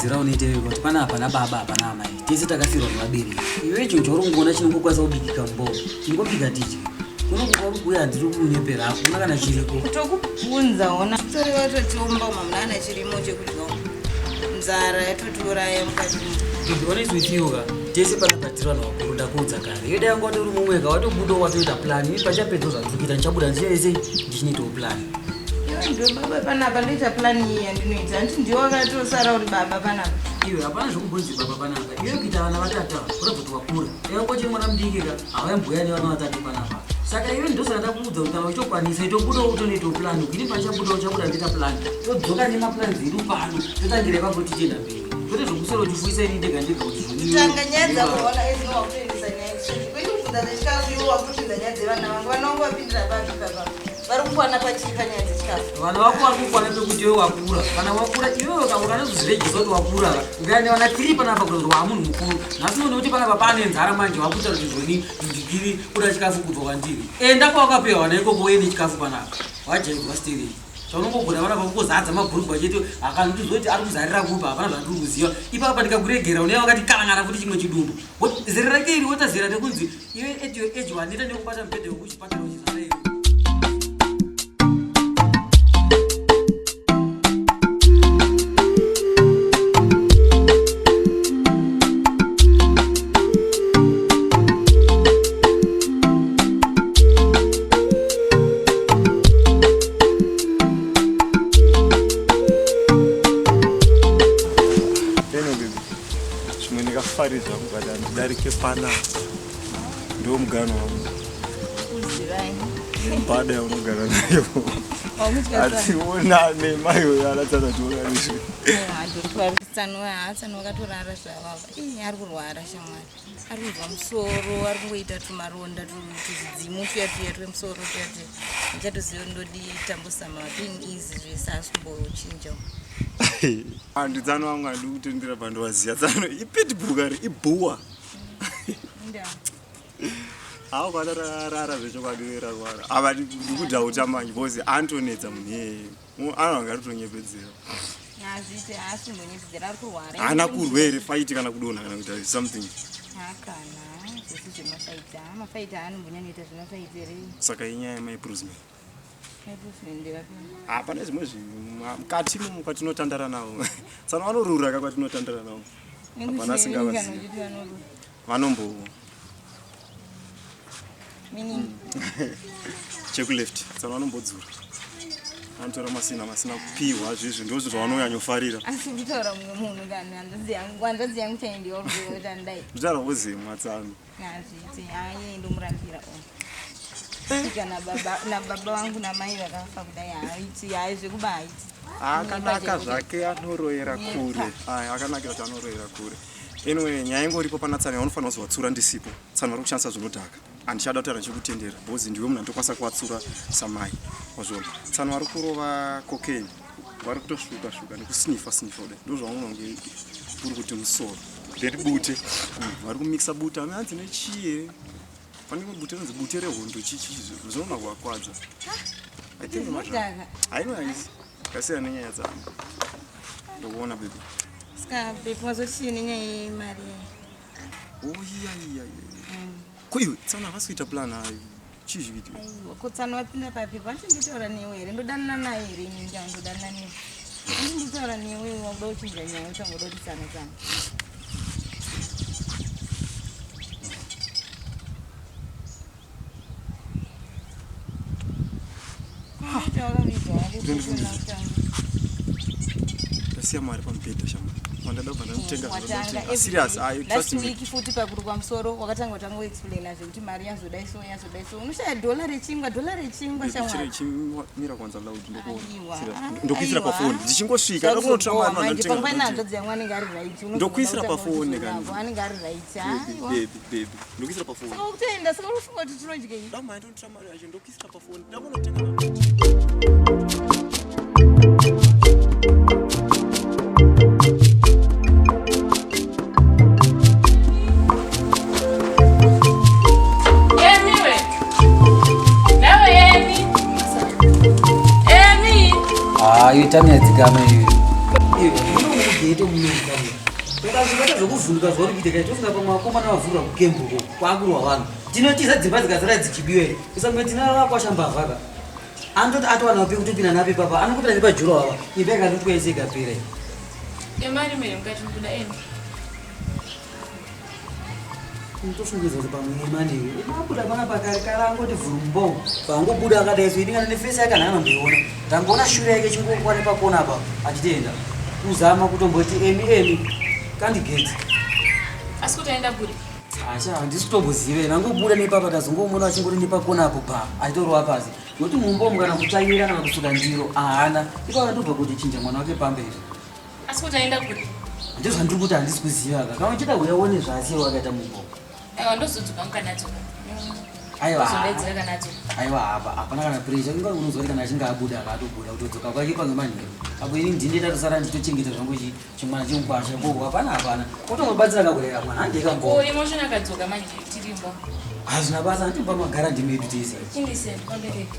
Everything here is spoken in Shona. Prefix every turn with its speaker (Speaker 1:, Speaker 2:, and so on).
Speaker 1: Mazira unoitewe kuti pana apa na baba apa na mai tese takafirwa nevabiri iwe icho chorongoona chinongokwanisa kubikika mbo ingobika tichi unokupa kubuya ndiri kunyepera akuna kana chiriko
Speaker 2: kutokubvunza ona tori watotiomba mamuna chirimo chekudya nzara yatotiuraya mukati
Speaker 1: ndiona izvifiyoka tese panapatirwa nawakurunda kuudza kare yoda yangu watori mumweka watobudawo watoita plani pachapedza zvakuita ndichabuda ndichese ndichinoitawo plani
Speaker 2: ndo baba panapa ndoita plani iyi yandinoita anditi ndiwo wakatosara uri baba panapa
Speaker 1: iwe hapana zvokubvunzi baba panapa iwe kuita vana vatata urabva wakura yangochiri mwana mudikika havaimbuyani vana vatatu panapa saka iwe ndosaka ndakuudza kuti kana uchitokwanisa itobudawo utonoitawo plani ukini pachabudawo chabuda ndoita plani todzoka nemaplani edu pano totangire ipapo tichienda mberi kwete zvokusoro uchifuisa ini ndega ndega kuti
Speaker 2: tanganyadza kuona ezinowakuendesa nyaya kwete kubvunza zvechikafu iwo wakutidza nyaya dzevana vangu vanongopindira pazvikapa vari kukwana pachika nyaya dzechikafu
Speaker 1: vana vako vari kukwana pekuti iwe wakura kana wakura iwewe ukanozozviregisa kuti wakura ngaane vana tiri panapa kuti wamunhu mukuru nhasi unoona kuti panapa pane nzara manje wakuita kuti zvoni ndikiri kuda chikafu kubva kwandiri enda kwawakapewa vana ikoko uye nechikafu panapa wajairwa steri chaunongogona vana vakungozadza mabhurugwa chete akanotizoti ari kuzarira kupa hapana zvandiri kuziva ipapa ndikakuregera uneya wakati kalangana futi chimwe chidumbu zera rake iri wotazera nekunzi iwe eji waneta nekubata mubhedha wekuchipatara uchizara iwe
Speaker 3: darike pana ndo mugano wangu pada yaunogara nayo ationane mayo anatana tuonaniswe
Speaker 2: hatsani wakatorara zvavava ari kurwara shamwari ari kubva musoro ari kungoita tumaronda tuzidzimu tuyatuya twemusoro tuyatuya ndichatoziva ndodi tambosama mapini izi zvese asi kumbochinjawo
Speaker 3: handidzano vangu handi kutendera pandovaziya tsano ipitibhukari ibhuwa hawo kwatarara zvechokwadi rarwara ava ndikudhauta manje bcause antonedza munhu iyeye anonga ritonyepedzera haana kurwere faiti kana kudonha kana kuita something saka inyaya yemaiprusman hapana zvimwe mukati imomo kwatinotandara navo tsana vanorura ka kwatinotandara navo hapana asingavazivi vanombo chekuleft tsana vanombodzura anotora masina kupiwa zvezvo ndozvo zvavanonyanyofarira
Speaker 2: asi kutaura mumwe munhu kana handaziya kuchaendiwa ruotandai
Speaker 3: nditaura vozemwa tsano
Speaker 2: azviti aye ndomurambira kana nababa vangu namai vakafa kudai haiti hai zvekuba haiti
Speaker 3: akanaka zvake anoroera kure akanakira kuti anoroera kure anyway nyaya ingoripo pana tsana yaunofanira kuzovatsura ndisipo tsana vari kushandisa zvinodhaka handichada kutaura ndichikutendera bcause ndiwe munhu andokwanisa kuvatsura samai wazvona tsana vari kurova cocaine vari kutosvuka nekusnifa kudai ndozvaunonge uri kuti musoro then bute vari kumixa bute hanzi nechii panenge bute rinzi bute rehondo chichi zvinoona kuvakwadza hainoyaisi Kasiya nenyaya dzangu. Ndokuona baby.
Speaker 2: Ska baby wazochini nyaya yemari.
Speaker 3: Iya. Kuiwe tsana vasikuita plan hayi. Chizviti.
Speaker 2: Aiwa kutsana wapinda papi vachinditaura newe here ndodanana naye here ini ndodanana newe. Nditaura newe wakuda uchinja nyaya uchangoda kuti tsana.
Speaker 3: Kasiya mari pamubhedha shama. Mandada bva ndamutenga serious.
Speaker 2: Last week futi pakuru kwamusoro wakatanga explain zvekuti mari yazodai so unoshaya dollar rechingwa
Speaker 3: shamwari chimira kwanza loud ndokuona ndokuisira pafoni dzichingosvika ndokunotora mari mandatenga
Speaker 2: pangwana ndodzi yangu anenge ari right
Speaker 3: ndokuisira pafoni
Speaker 2: kangu anenge ari right
Speaker 3: baby ndokuisira pafoni
Speaker 2: saka kutoenda saka ufunga kuti tinodyei
Speaker 3: dama ndinotora mari yacho ndokuisira pafoni ndakunotenga
Speaker 1: yoitanya dzigama iyo munogete munogama ukazvikata zvokuvhunduka zvauri kuita kaiti usinga pamakomana vavhurwa kukembuko kwakurwa vanhu tinotiza dzimba dzikasara dzichibiwa here usamwe tinavakwashambavhaka anototi atowana pe kutopinda nape papa anokupinda nepajura wava ipe akatoti kwaise ikapera
Speaker 4: emari mere mukatikuda eni
Speaker 1: toshungidza kuti pamwe emaniwe imabuda pana pakarekara angoti vhurumbo pangobuda akadai so idingana nefesi yakanhana ndoiona tangoona shure yake chingokwane pakona apa achitenda kuzama kutomboti emi kandigeti
Speaker 4: asi kuti aenda kuri
Speaker 1: acha handisi kutombozive nangobuda nepapa tazongomona achingoti nepakona apo pa achitorwa pasi nokuti mumbomu kana kutsvaira kana kusuka ndiro ahana ipapo ndobva kuti chinja mwana wake pamberi
Speaker 4: asi kuti aenda kuri
Speaker 1: ndizvandiri kuti handisi kuziva ka kana uchida uyaone zvasiye wakaita mumbomu
Speaker 4: aiwa ndozodzoka mukanatsoka
Speaker 1: aiwa
Speaker 4: kanatsoka
Speaker 1: aiwa hapana kana puresha kunga unonzwa kuti kana achinge abuda akatobuda kutodzoka kwake pange manhero apo ini ndini ndatasara ndichochengeta zvangu chimwana chemukwasha ko hapana otongobatsira kakurera mwana handiekambo
Speaker 4: emotion akadzoka manje tirimbo
Speaker 1: hazvina basa ndimba magara ndimedu tese
Speaker 4: chindiseni pambereki